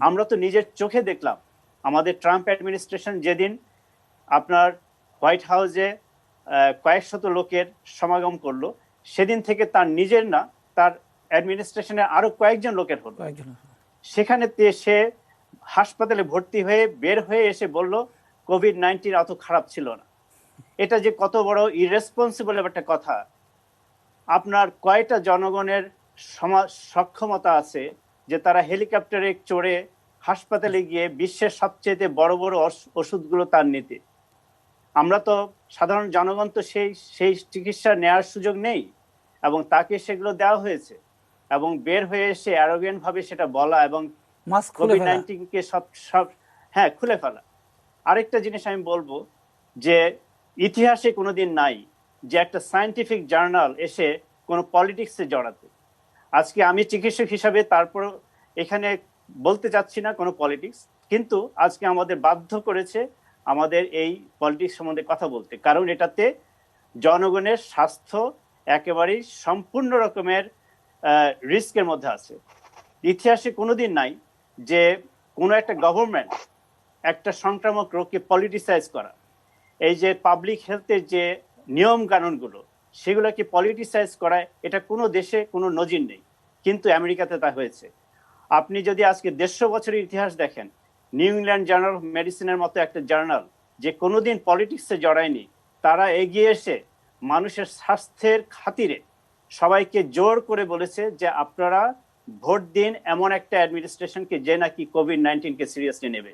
[SPEAKER 4] আমরা তো নিজের চোখে দেখলাম, আমাদের ট্রাম্প অ্যাডমিনিস্ট্রেশন যেদিন আপনার হোয়াইট হাউসে কয়েক শত লোকের সমাগম করলো, সেদিন থেকে তার নিজের না, তার অ্যাডমিনিস্ট্রেশনে আরো কয়েকজন লোকের হলো। সেখানে সে হাসপাতালে ভর্তি হয়ে বের হয়ে এসে বলল কোভিড-19 অত খারাপ ছিল না। এটা যে কত বড় ইররেসপন্সিবল একটা কথা। আপনার কয়টা জনগণের সক্ষমতা আছে যে তারা হেলিকপ্টারে চড়ে হাসপাতালে গিয়ে বিশ্বের সবচেয়ে বড় বড় ওষুধগুলো তার নিতে? আমরা তো সাধারণ জনগণ তো সেই চিকিৎসা নেওয়ার সুযোগ নেই, এবং তাকে সেগুলো দেওয়া হয়েছে, এবং বের হয়ে এসে অ্যারোগেন্ট ভাবে সেটা বলা, এবং কোভিড-19 সব খুলে ফেলা। আরেকটা জিনিস আমি বলবো যে ইতিহাসে কোনোদিন নাই যে একটা সায়েন্টিফিক জার্নাল এসে কোনো পলিটিক্সে জড়াতে। আজকে আমি চিকিৎসক হিসাবে তারপর এখানে বলতে চাচ্ছি না কোনো পলিটিক্স, কিন্তু আজকে আমাদের বাধ্য করেছে আমাদের এই পলিটিক্স সম্বন্ধে কথা বলতে, কারণ এটাতে জনগণের স্বাস্থ্য একেবারেই সম্পূর্ণ রকমের রিস্কের মধ্যে আছে। ইতিহাসে কোনোদিন নাই যে কোনো একটা গভর্নমেন্ট একটা সংক্রামক রোগকে পলিটিসাইজ করা। এই যে পাবলিক হেলথের যে নিয়ম কানুনগুলো, সেগুলোকে পলিটিসাইজ করায় এটা কোনো দেশে কোনো নজির নেই, কিন্তু আমেরিকাতে তা হয়েছে। আপনি যদি আজকে 150 বছরের ইতিহাস দেখেন, নিউ ইংল্যান্ড জার্নাল অফ মেডিসিনের মতো একটা জার্নাল যে কোনোদিন পলিটিক্সে জড়ায়নি, তারা এগিয়ে এসে মানুষের স্বাস্থ্যের খাতিরে সবাইকে জোর করে বলেছে যে আপনারা ভোট দিন এমন একটা অ্যাডমিনিস্ট্রেশনকে যে নাকি কোভিড-19 সিরিয়াসলি নেবে।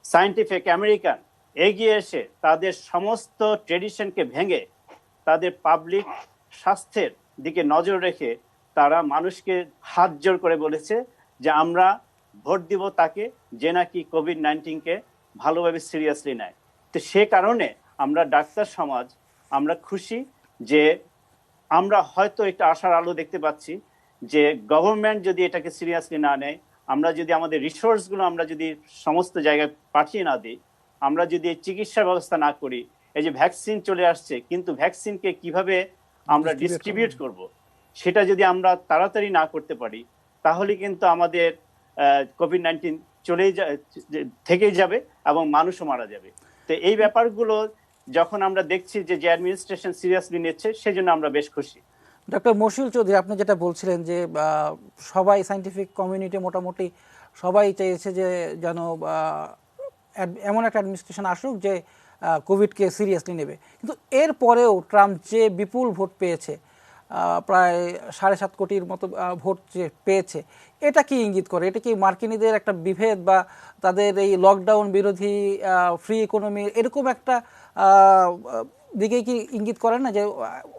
[SPEAKER 4] সায়েন্টিফিক আমেরিকান এগিয়ে এসে তাদের সমস্ত ট্রেডিশনকে ভেঙে তাদের পাবলিক স্বাস্থ্যের দিকে নজর রেখে তারা মানুষকে হাত জোর করে বলেছে যে আমরা ভোট দিব তাকে যে নাকি কোভিড-19 ভালোভাবে সিরিয়াসলি নেয়। তো সে কারণে আমরা ডাক্তার সমাজ আমরা খুশি যে আমরা হয়তো একটা আশার আলো দেখতে পাচ্ছি যে গভর্নমেন্ট যদি এটাকে সিরিয়াসলি না নেয়, আমরা যদি আমাদের রিসোর্সগুলো আমরা যদি সমস্ত জায়গায় পাঠিয়ে না দিই, আমরা যদি চিকিৎসা ব্যবস্থা না করি, এই যে ভ্যাকসিন চলে আসছে, কিন্তু ভ্যাকসিনকে কিভাবে আমরা ডিস্ট্রিবিউট করব, সেটা যদি আমরা তাড়াতাড়ি না করতে পারি, তাহলে কিন্তু আমাদের কোভিড-19 থেকেই যাবে এবং মানুষও মারা যাবে। তো এই ব্যাপারগুলো যখন আমরা দেখছি যে অ্যাডমিনিস্ট্রেশন সিরিয়াসলি নিচ্ছে, সেজন্য আমরা বেশ খুশি।
[SPEAKER 1] ডক্টর মশিউল চৌধুরী, আপনি যেটা বলছিলেন যে সবাই সায়েন্টিফিক কমিউনিটি মোটামুটি সবাই চেয়েছে যে যেন এমন একটা অ্যাডমিনিস্ট্রেশন আসুক যে কোভিডকে সিরিয়াসলি নেবে, কিন্তু এরপরেও ট্রাম্প যে বিপুল ভোট পেয়েছে, প্রায় 7.5 কোটির মতো ভোট যে পেয়েছে, এটা কি ইঙ্গিত করে? এটা কি মার্কিনীদের একটা বিভেদ বা তাদের এই লকডাউন বিরোধী ফ্রি ইকোনমি এরকম একটা দিকে কি ইঙ্গিত করে না যে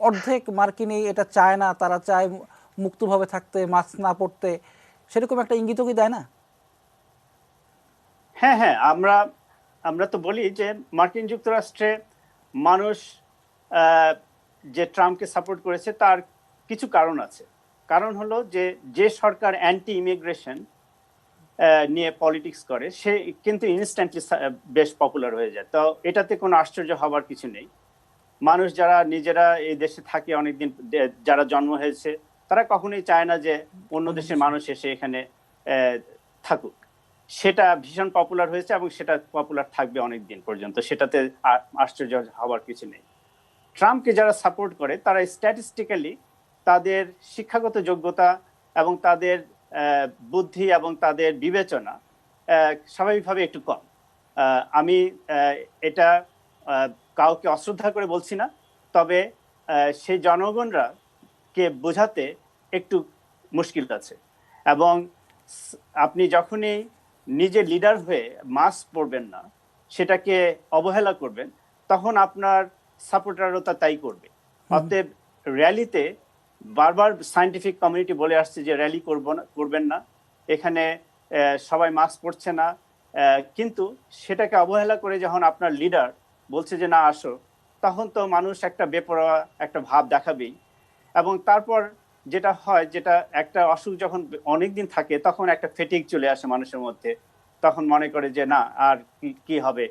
[SPEAKER 1] অর্ধেক মার্কিনী এটা চায় না, তারা চায় মুক্তভাবে থাকতে, মাস্ক না পড়তে? সেরকম একটা ইঙ্গিতও কি দেয় না?
[SPEAKER 4] হ্যাঁ হ্যাঁ, আমরা তো বলি যে মার্কিন যুক্তরাষ্ট্রে মানুষ যে ট্রাম্পকে সাপোর্ট করেছে তার কিছু কারণ আছে। কারণ হলো যে সরকার অ্যান্টি ইমিগ্রেশন নিয়ে পলিটিক্স করে সে কিন্তু ইনস্ট্যান্টলি বেশ পপুলার হয়ে যায়। তো এটাতে কোনো আশ্চর্য হবার কিছু নেই। মানুষ যারা নিজেরা এই দেশে থাকে অনেকদিন, যারা জন্ম হয়েছে, তারা কখনোই চায় না যে অন্য দেশের মানুষ এসে এখানে থাকুক। সেটা ভীষণ পপুলার হয়েছে এবং সেটা পপুলার থাকবে অনেক দিন পর্যন্ত, সেটাতে আশ্চর্য হওয়ার কিছু নেই। ট্রাম্পকে যারা সাপোর্ট করে তারা স্ট্যাটিস্টিক্যালি তাদের শিক্ষাগত যোগ্যতা এবং তাদের বুদ্ধি এবং তাদের বিবেচনা স্বাভাবিকভাবে একটু কম। আমি এটা কাউকে অশ্রদ্ধা করে বলছি না, তবে সেই জনগণরা কে বোঝাতে একটু মুশকিল আছে। এবং আপনি যখনই নিজে লিডার হয়ে মাস্ক পরবেন না, সেটাকে অবহেলা করবেন, তখন আপনার সাপোর্টারও তাই করবে। অতএব র্যালিতে বারবার সায়েন্টিফিক কমিউনিটি বলে আসছে যে র্যালি করবেন না, এখানে সবাই মাস্ক পরছে না, কিন্তু সেটাকে অবহেলা করে যখন আপনার লিডার বলছে যে না আসো, তখন তো মানুষ একটা বেপরোয়া একটা ভাব দেখাবেই। এবং তারপর যেটা হয়, যেটা একটা অসুখ যখন অনেকদিন থাকে তখন একটা ফেটিক চলে আসে মানুষের মধ্যে, তখন মনে করে যে না আর কি হবে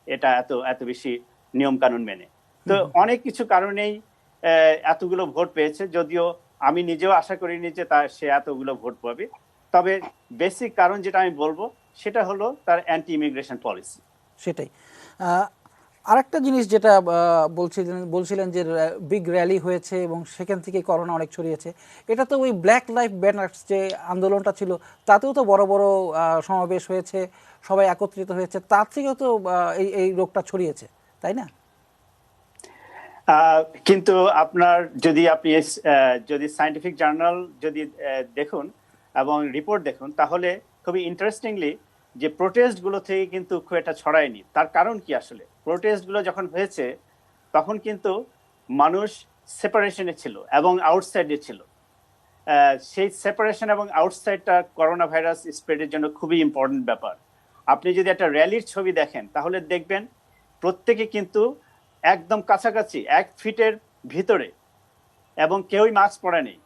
[SPEAKER 4] এটা এত এত বেশি নিয়ম কানুন মেনে। তো অনেক কিছু কারণেই এতগুলো ভোট পেয়েছে, যদিও আমি নিজেও আশা করিনি যে সে এতগুলো ভোট পাবে। তবে বেসিক কারণ যেটা আমি বলবো সেটা হলো তার অ্যান্টি ইমিগ্রেশন পলিসি।
[SPEAKER 1] সেটাই। আরেকটা জিনিস যেটা বলছিলেন যে বিগ র্যালি হয়েছে এবং সেখান থেকে করোনা অনেক ছড়িয়েছে, এটা তো ওই ব্ল্যাক লাইফ ব্যানার যে আন্দোলনটা ছিল তাতেও তো বড় বড় সমাবেশ হয়েছে, সবাই একত্রিত হয়েছে, তার থেকেও তো এই রোগটা ছড়িয়েছে, তাই না?
[SPEAKER 4] কিন্তু আপনার যদি সায়েন্টিফিক জার্নাল যদি দেখুন এবং রিপোর্ট দেখুন, তাহলে খুবই ইন্টারেস্টিংলি যে প্রোটেস্ট গুলো থেকে কিন্তু খুব একটা ছড়ায়নি। তার কারণ কি, আসলে প্রোটেস্ট গুলো যখন হয়েছে তখন কিন্তু মানুষ সেপারেশনে ছিল এবং আউটসাইডে ছিল। সেই সেপারেশন এবং আউটসাইডটা করোনা ভাইরাস স্প্রেডের জন্য খুবই ইম্পর্টেন্ট ব্যাপার। আপনি যদি একটা র্যালির ছবি দেখেন তাহলে দেখবেন প্রত্যেকে কিন্তু একদম কাছাকাছি 1 ফিটের ভিতরে, এবং কেউই মাস্ক পরে নেই।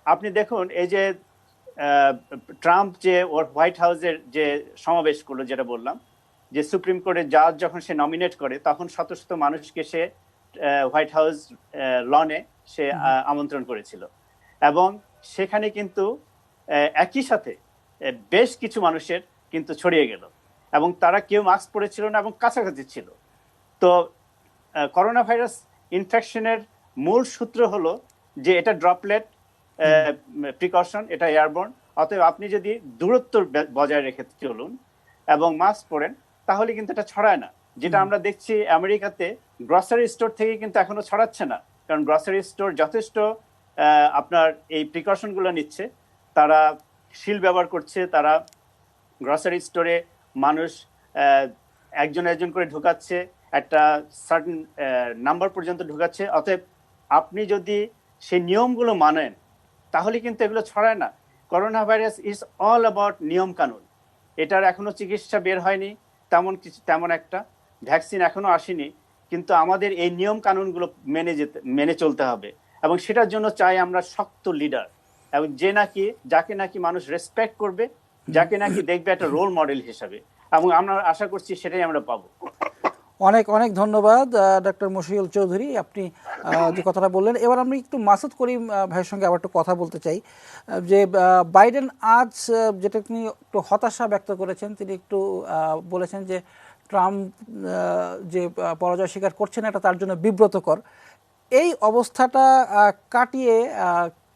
[SPEAKER 4] আপনি দেখুন এই যে ট্রাম্প যে ওর হোয়াইট হাউসের যে সমাবেশ করলো, যেটা বললাম যে সুপ্রিম কোর্টের জাজ যখন সে নমিনেট করে তখন শত শত মানুষকে সে হোয়াইট হাউস লনে সে আমন্ত্রণ করেছিল, এবং সেখানে কিন্তু একই সাথে বেশ কিছু মানুষের কিন্তু ছড়িয়ে গেল এবং তারা কেউ মাস্ক পরেছিল না এবং কাছাকাছি ছিল। তো করোনা ভাইরাস ইনফেকশনের মূল সূত্র হলো যে এটা ড্রপলেট প্রিকশন, এটা এয়ারবর্ন। অতএব আপনি যদি দূরত্ব বজায় রেখে চলুন এবং মাস্ক পরেন তাহলে কিন্তু এটা ছড়ায় না। যেটা আমরা দেখছি আমেরিকাতে গ্রসারি স্টোর থেকে কিন্তু এখনো ছড়াচ্ছে না, কারণ গ্রসারি স্টোর যথেষ্ট আপনার এই প্রিকশন গুলো নিচ্ছে, তারা শিল ব্যবহার করছে, তারা গ্রসারি স্টোরে মানুষ একজন একজন করে ঢুকাচ্ছে, একটা সার্টেন নাম্বার পর্যন্ত ঢুকাচ্ছে। অতএব আপনি যদি সেই নিয়মগুলো মানেন তাহলে কিন্তু এগুলো ছড়ায় না। Corona virus is all about নিয়ম কানুন। এটার এখনো চিকিৎসা বের হয়নি, তেমন একটা ভ্যাকসিন এখনো আসেনি, কিন্তু আমাদের এই নিয়ম কানুনগুলো মেনে চলতে হবে। এবং সেটার জন্য চাই আমরা শক্ত লিডার, এবং যাকে নাকি মানুষ রেসপেক্ট করবে, যাকে নাকি দেখবে একটা রোল মডেল হিসাবে, এবং আমরা আশা করছি সেটাই আমরা পাবো।
[SPEAKER 1] অনেক অনেক ধন্যবাদ ডক্টর মশিউল চৌধুরী, আপনি যে কথাটা বললেন। এবার আমি একটু মাসুদ করিম ভাইয়ের সঙ্গে আবার একটু কথা বলতে চাই যে বাইডেন আজ যেটা তিনি একটু হতাশা ব্যক্ত করেছেন, তিনি একটু বলেছেন যে ট্রাম্প যে পরাজয় স্বীকার করছেন এটা তার জন্য বিব্রতকর। এই অবস্থাটা কাটিয়ে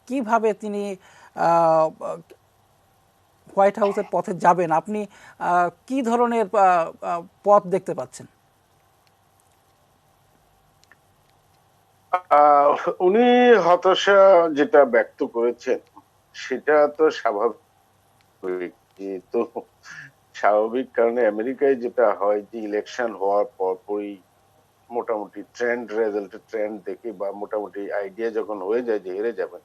[SPEAKER 1] কিভাবে তিনি হোয়াইট হাউসের পথে যাবেন, আপনি কি ধরনের পথ দেখতে পাচ্ছেন?
[SPEAKER 3] উনি হতাশা যেটা ব্যক্ত করেছেন সেটা তো স্বাভাবিক। তো স্বাভাবিক কারণে আমেরিকায় যেটা হয় যে ইলেকশন হওয়ার পরই মোটামুটি রেজাল্টের ট্রেন্ড দেখে বা মোটামুটি আইডিয়া যখন হয়ে যায় যে হেরে যাবেন,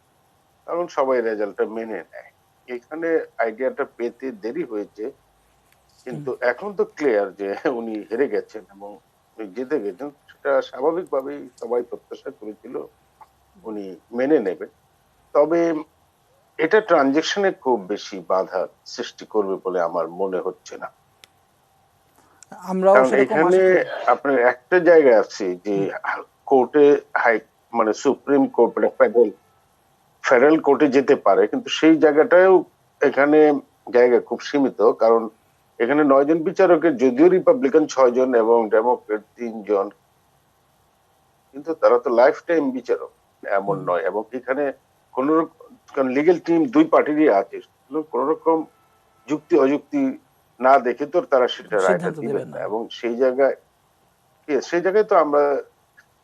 [SPEAKER 3] তখন সবাই রেজাল্টটা মেনে নেয়। এখানে আইডিয়াটা পেতে দেরি হয়েছে, কিন্তু এখন তো ক্লিয়ার যে উনি হেরে গেছেন এবং উনি জিতে গেছেন। সেটা স্বাভাবিকভাবেই সবাই প্রত্যাশা করেছিল উনি মেনে নেবেন। তবে এটা ট্রানজেকশনে খুব বেশি বাধা সৃষ্টি করবে বলে আমার মনে হচ্ছে না।
[SPEAKER 1] আমরাও
[SPEAKER 3] কারণ
[SPEAKER 1] সেরকম
[SPEAKER 3] এখানে
[SPEAKER 1] আশা করি।
[SPEAKER 3] আপনার একটা জায়গায় আছে যে কোর্টে হাই মানে সুপ্রিম কোর্ট মানে ফেডারেল কোর্টে যেতে পারে, কিন্তু সেই জায়গাটাও এখানে জায়গা খুব সীমিত। কারণ এখানে 9 জন বিচারকের, যদিও রিপাবলিকান 6 জন এবং ডেমোক্রেট 3 জন, কিন্তু তারা তো লাইফ টাইম বিচারক এমন নয়। এবং এখানে কোন লিগেল টিম দুই পার্টিরই আছে, কোন রকম যুক্তি অযুক্তি না দেখে তো তারা সেটা রায়টা
[SPEAKER 1] সিদ্ধান্ত
[SPEAKER 3] দিবেন
[SPEAKER 1] দেবেন
[SPEAKER 3] না।
[SPEAKER 1] না।
[SPEAKER 3] এবং সেই জায়গায় তো আমরা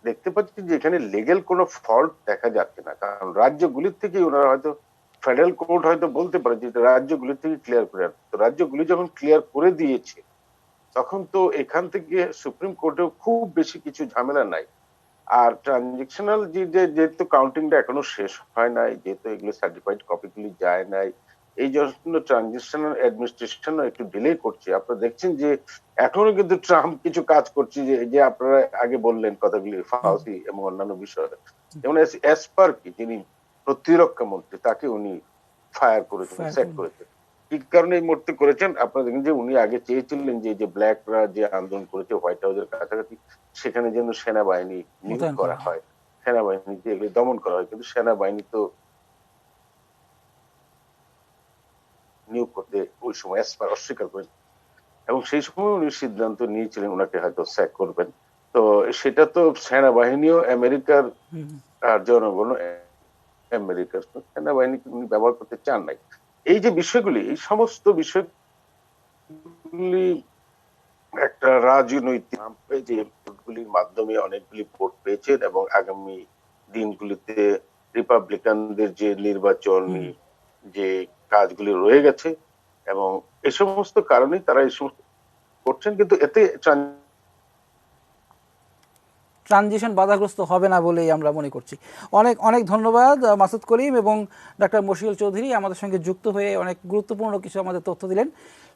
[SPEAKER 3] দেখতে পাচ্ছি যে এখানে লিগেল কোনো ফল্ট দেখা যাচ্ছে না। কারণ রাজ্যগুলির থেকে ওনারা হয়তো, ফেডারেল কোর্ট হয়তো বলতে পারে যে এটা রাজ্যগুলির থেকে ক্লিয়ার করে আনতে। তো রাজ্যগুলি যখন ক্লিয়ার করে দিয়েছে, তখন তো এখান থেকে সুপ্রিম কোর্টেও খুব বেশি কিছু ঝামেলা নাই। আর ট্রানজেকশনাল যেহেতু কাউন্টিংটা এখনো শেষ হয় নাই, যেহেতু এগুলো সার্টিফাইড কপিগুলি যায় নাই, এই জন্য ট্রানজিশনাল অ্যাডমিনিস্ট্রেশন একটু ডিলে করছে। আপনারা দেখছেন যে এখনো কিন্তু ট্রাম্প কিছু কাজ করছে, যে যে আপনারা আগে বললেন কথাগুলি, ফাউসি এবং অন্যান্য বিষয়। যেমন এসপার কি, যিনি প্রতিরক্ষা মন্ত্রী, তাকে উনি ফায়ার করেছেন, স্যাক করেছেন। কি কারণে এই মুহূর্তে করেছেন? আপনারা দেখেন যে উনি আগে চেয়েছিলেন যে যে ব্ল্যাকরা যে আন্দোলন করেছে হোয়াইট হাউসের কাছাকাছি, সেখানে যেন সেনাবাহিনী নিয়োগ
[SPEAKER 1] মোতায়েন
[SPEAKER 3] করা হয়, সেনাবাহিনীকে এগুলি দমন করা হয়। কিন্তু সেনাবাহিনী তো নিয়োগ করতে ওই সময় এসপার অস্বীকার করেছেন, এবং সেই সময় উনি সিদ্ধান্ত নিয়েছিলেন ওনাকে হয়তো স্যাক করবেন। তো সেটা তো সেনাবাহিনীও আমেরিকার, আর জনগণ আমেরিকার, সেনাবাহিনীকে উনি ব্যবহার করতে চান নাই। এই যে বিষয়গুলি, এই সমস্ত বিষয়গুলি একটা রাজনৈতিক যে ভোটগুলির মাধ্যমে অনেকগুলি ভোট পেয়েছেন, এবং আগামী দিনগুলিতে রিপাবলিকানদের যে নির্বাচনী যে কাজগুলি রয়ে গেছে, এবং এই সমস্ত কারণে তারা এই সমস্ত করছেন। কিন্তু এতে
[SPEAKER 1] ট্রানজিশন বাধাগ্রস্ত হবে না বলেই আমরা মনে করছি। অনেক অনেক ধন্যবাদ মাসুদ করিম এবং ডাক্তার মশিউল চৌধুরী, আমাদের সঙ্গে যুক্ত হয়ে অনেক গুরুত্বপূর্ণ কিছু আমাদের তথ্য দিলেন,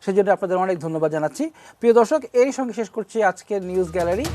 [SPEAKER 1] সেজন্য আপনাদের অনেক ধন্যবাদ জানাচ্ছি। প্রিয় দর্শক, এই সঙ্গে শেষ করছি আজকের নিউজ গ্যালারি।